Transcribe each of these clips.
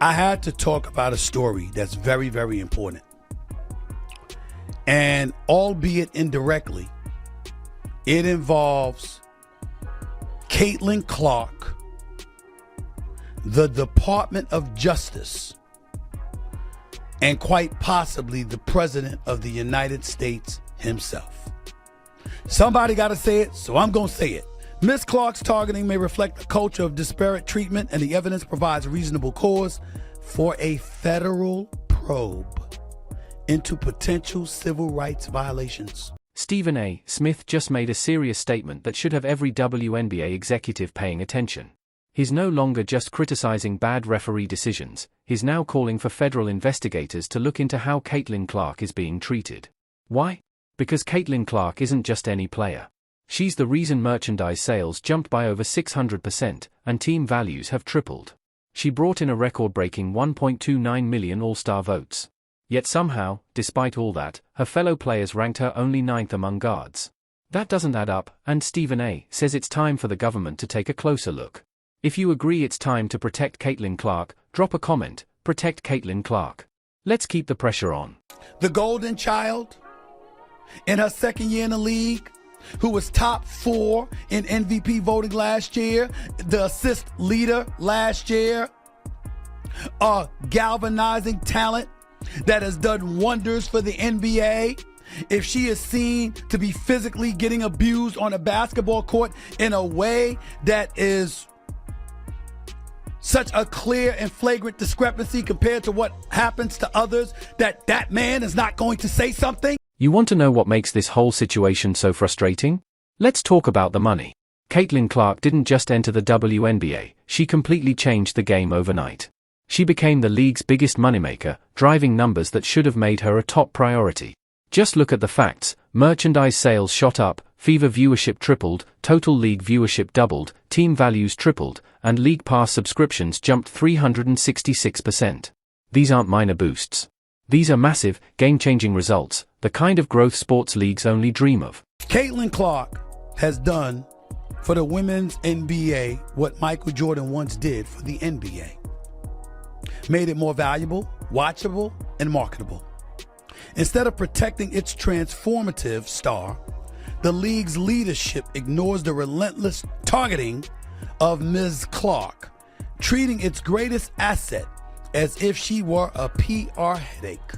I had to talk about a story that's very, very important. And albeit indirectly, it involves Caitlin Clark, the Department of Justice, and quite possibly the President of the United States himself. Somebody got to say it, so I'm going to say it. Ms. Clark's targeting may reflect a culture of disparate treatment, and the evidence provides reasonable cause for a federal probe into potential civil rights violations. Stephen A. Smith just made a serious statement that should have every WNBA executive paying attention. He's no longer just criticizing bad referee decisions, he's now calling for federal investigators to look into how Caitlin Clark is being treated. Why? Because Caitlin Clark isn't just any player. She's the reason merchandise sales jumped by over 600%, and team values have tripled. She brought in a record-breaking 1.29 million All-Star votes. Yet somehow, despite all that, her fellow players ranked her only 9th among guards. That doesn't add up, and Stephen A. says it's time for the government to take a closer look. If you agree it's time to protect Caitlin Clark, drop a comment, protect Caitlin Clark. Let's keep the pressure on. The golden child, in her second year in the league, who was top 4 in MVP voting last year, the assist leader last year, a galvanizing talent that has done wonders for the NBA. If she is seen to be physically getting abused on a basketball court in a way that is such a clear and flagrant discrepancy compared to what happens to others, that man is not going to say something. You want to know what makes this whole situation so frustrating? Let's talk about the money. Caitlin Clark didn't just enter the WNBA, she completely changed the game overnight. She became the league's biggest moneymaker, driving numbers that should have made her a top priority. Just look at the facts: merchandise sales shot up, Fever viewership tripled, total league viewership doubled, team values tripled, and league pass subscriptions jumped 366%. These aren't minor boosts. These are massive, game-changing results, the kind of growth sports leagues only dream of. Caitlin Clark has done for the women's NBA what Michael Jordan once did for the NBA. Made it more valuable, watchable, and marketable. Instead of protecting its transformative star, the league's leadership ignores the relentless targeting of Ms. Clark, treating its greatest asset as if she were a PR headache.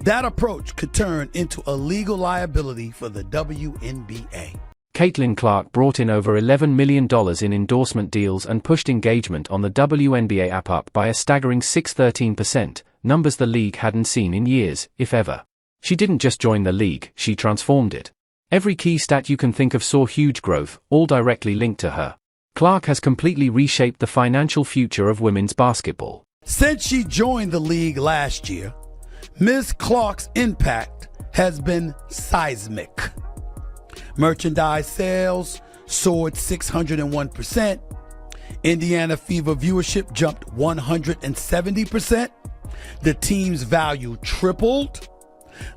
That approach could turn into a legal liability for the WNBA. Caitlin Clark brought in over $11 million in endorsement deals and pushed engagement on the WNBA app up by a staggering 613%, numbers the league hadn't seen in years, if ever. She didn't just join the league, she transformed it. Every key stat you can think of saw huge growth, all directly linked to her. Clark has completely reshaped the financial future of women's basketball. Since she joined the league last year, Ms. Clark's impact has been seismic. Merchandise sales soared 601%. Indiana Fever viewership jumped 170%. The team's value tripled.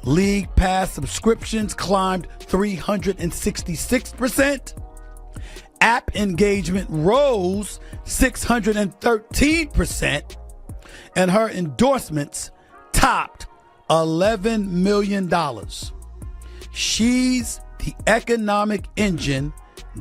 League pass subscriptions climbed 366%. App engagement rose 613%. And her endorsements topped $11 million. She's the economic engine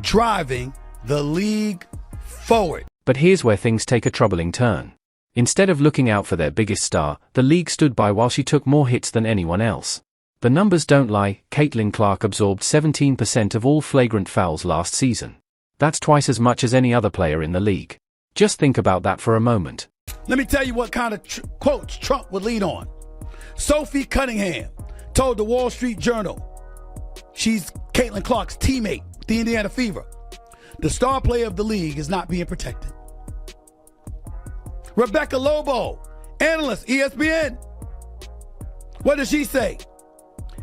driving the league forward. But here's where things take a troubling turn. Instead of looking out for their biggest star, the league stood by while she took more hits than anyone else. The numbers don't lie. Caitlin Clark absorbed 17% of all flagrant fouls last season. That's twice as much as any other player in the league. Just think about that for a moment. Let me tell you what kind of quotes Trump would lead on. Sophie Cunningham told the Wall Street Journal she's Caitlin Clark's teammate, the Indiana Fever. The star player of the league is not being protected. Rebecca Lobo, analyst, ESPN. What does she say?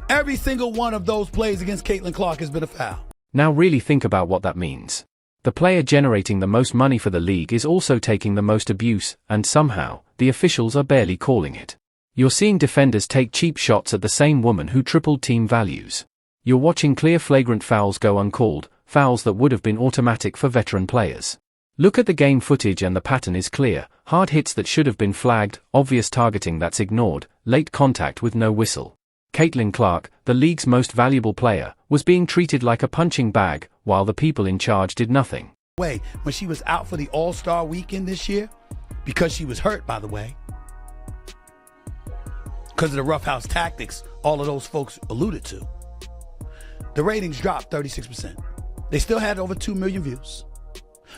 Every single one of those plays against Caitlin Clark has been a foul. Now really think about what that means. The player generating the most money for the league is also taking the most abuse, and somehow, the officials are barely calling it. You're seeing defenders take cheap shots at the same woman who tripled team values. You're watching clear flagrant fouls go uncalled, fouls that would have been automatic for veteran players. Look at the game footage and the pattern is clear: hard hits that should have been flagged, obvious targeting that's ignored, late contact with no whistle. Caitlin Clark, the league's most valuable player, was being treated like a punching bag, while the people in charge did nothing. When she was out for the All-Star weekend this year, because she was hurt, by the way, because of the roughhouse tactics all of those folks alluded to, the ratings dropped 36%. They still had over 2 million views,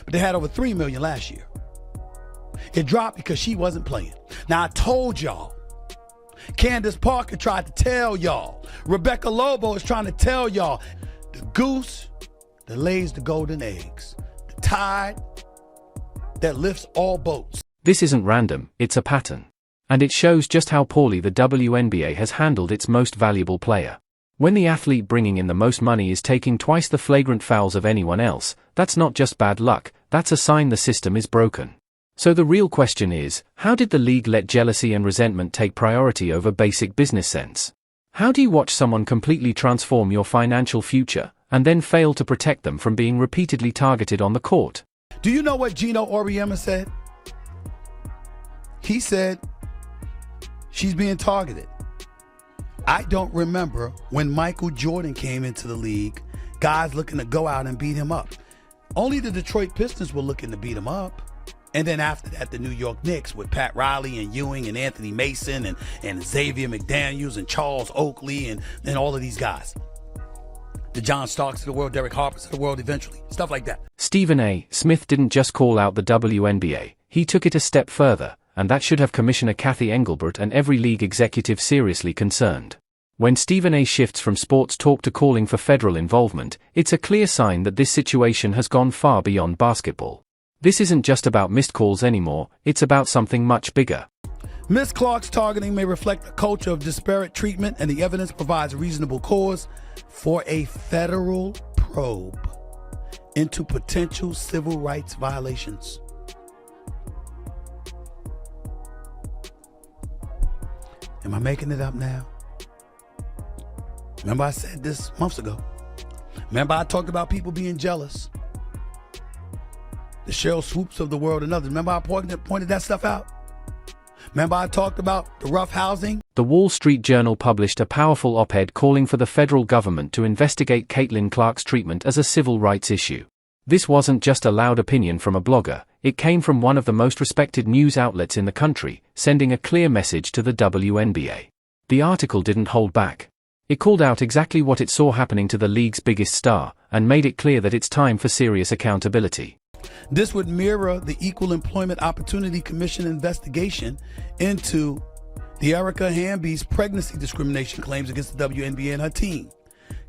but they had over 3 million last year. It dropped because she wasn't playing. Now, I told y'all, Candace Parker tried to tell y'all, Rebecca Lobo is trying to tell y'all, the goose that lays the golden eggs, the tide that lifts all boats. This isn't random, it's a pattern. And it shows just how poorly the WNBA has handled its most valuable player. When the athlete bringing in the most money is taking twice the flagrant fouls of anyone else, that's not just bad luck, that's a sign the system is broken. So the real question is, how did the league let jealousy and resentment take priority over basic business sense? How do you watch someone completely transform your financial future, and then fail to protect them from being repeatedly targeted on the court? Do you know what Gino Auriemma said? He said, she's being targeted. I don't remember when Michael Jordan came into the league, guys looking to go out and beat him up. Only the Detroit Pistons were looking to beat him up. And then after that, the New York Knicks with Pat Riley and Ewing and Anthony Mason and Xavier McDaniels and Charles Oakley and all of these guys. The John Starks of the world, Derek Harpers of the world eventually, stuff like that. Stephen A. Smith didn't just call out the WNBA, he took it a step further, and that should have Commissioner Cathy Engelbert and every league executive seriously concerned. When Stephen A. shifts from sports talk to calling for federal involvement, it's a clear sign that this situation has gone far beyond basketball. This isn't just about missed calls anymore, it's about something much bigger. Ms. Clark's targeting may reflect a culture of disparate treatment, and the evidence provides reasonable cause for a federal probe into potential civil rights violations. Am I making it up now? Remember I said this months ago. Remember I talked about people being jealous. The Cheryl Swoops of the world and others. Remember I pointed that stuff out? Remember I talked about the rough housing? The Wall Street Journal published a powerful op-ed calling for the federal government to investigate Caitlin Clark's treatment as a civil rights issue. This wasn't just a loud opinion from a blogger, it came from one of the most respected news outlets in the country, sending a clear message to the WNBA. The article didn't hold back. It called out exactly what it saw happening to the league's biggest star, and made it clear that it's time for serious accountability. This would mirror the Equal Employment Opportunity Commission investigation into the Erica Hamby's pregnancy discrimination claims against the WNBA and her team.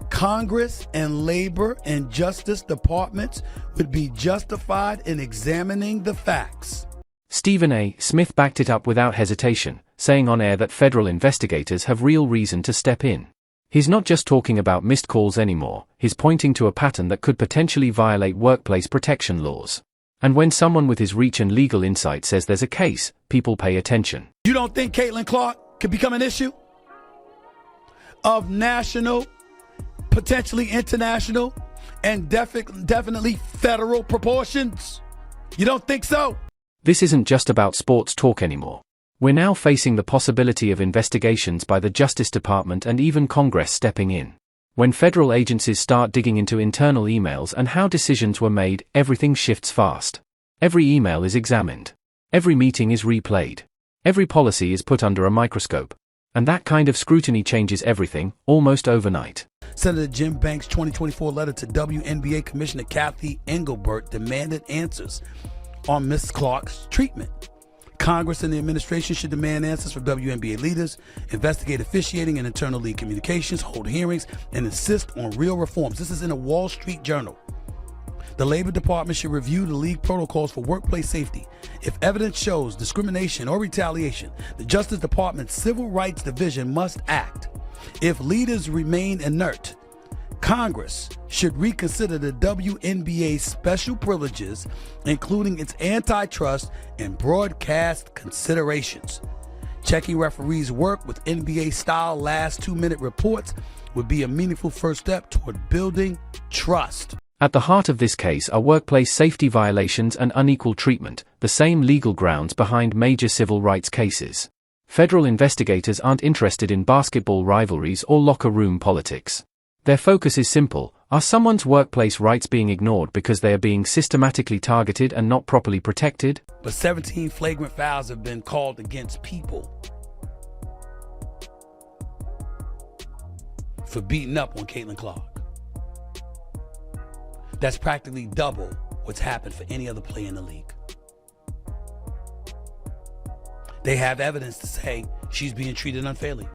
Congress and Labor and Justice Departments would be justified in examining the facts. Stephen A. Smith backed it up without hesitation, saying on air that federal investigators have real reason to step in. He's not just talking about missed calls anymore, he's pointing to a pattern that could potentially violate workplace protection laws. And when someone with his reach and legal insight says there's a case, people pay attention. You don't think Caitlin Clark could become an issue of national, potentially international, and definitely federal proportions? You don't think so? This isn't just about sports talk anymore. We're now facing the possibility of investigations by the Justice Department and even Congress stepping in. When federal agencies start digging into internal emails and how decisions were made, everything shifts fast. Every email is examined. Every meeting is replayed. Every policy is put under a microscope. And that kind of scrutiny changes everything, almost overnight. Senator Jim Banks' 2024 letter to WNBA Commissioner Cathy Engelbert demanded answers on Ms. Clark's treatment. Congress and the administration should demand answers from WNBA leaders, investigate officiating and internal league communications, hold hearings, and insist on real reforms. This is in a Wall Street Journal. The Labor Department should review the league protocols for workplace safety. If evidence shows discrimination or retaliation, the Justice Department's Civil Rights Division must act. If leaders remain inert, Congress should reconsider the WNBA's special privileges, including its antitrust and broadcast considerations. Checking referees' work with NBA-style last 2-minute reports would be a meaningful first step toward building trust. At the heart of this case are workplace safety violations and unequal treatment, the same legal grounds behind major civil rights cases. Federal investigators aren't interested in basketball rivalries or locker room politics. Their focus is simple: are someone's workplace rights being ignored because they are being systematically targeted and not properly protected? But 17 flagrant fouls have been called against people for beating up on Caitlin Clark. That's practically double what's happened for any other player in the league. They have evidence to say she's being treated unfairly.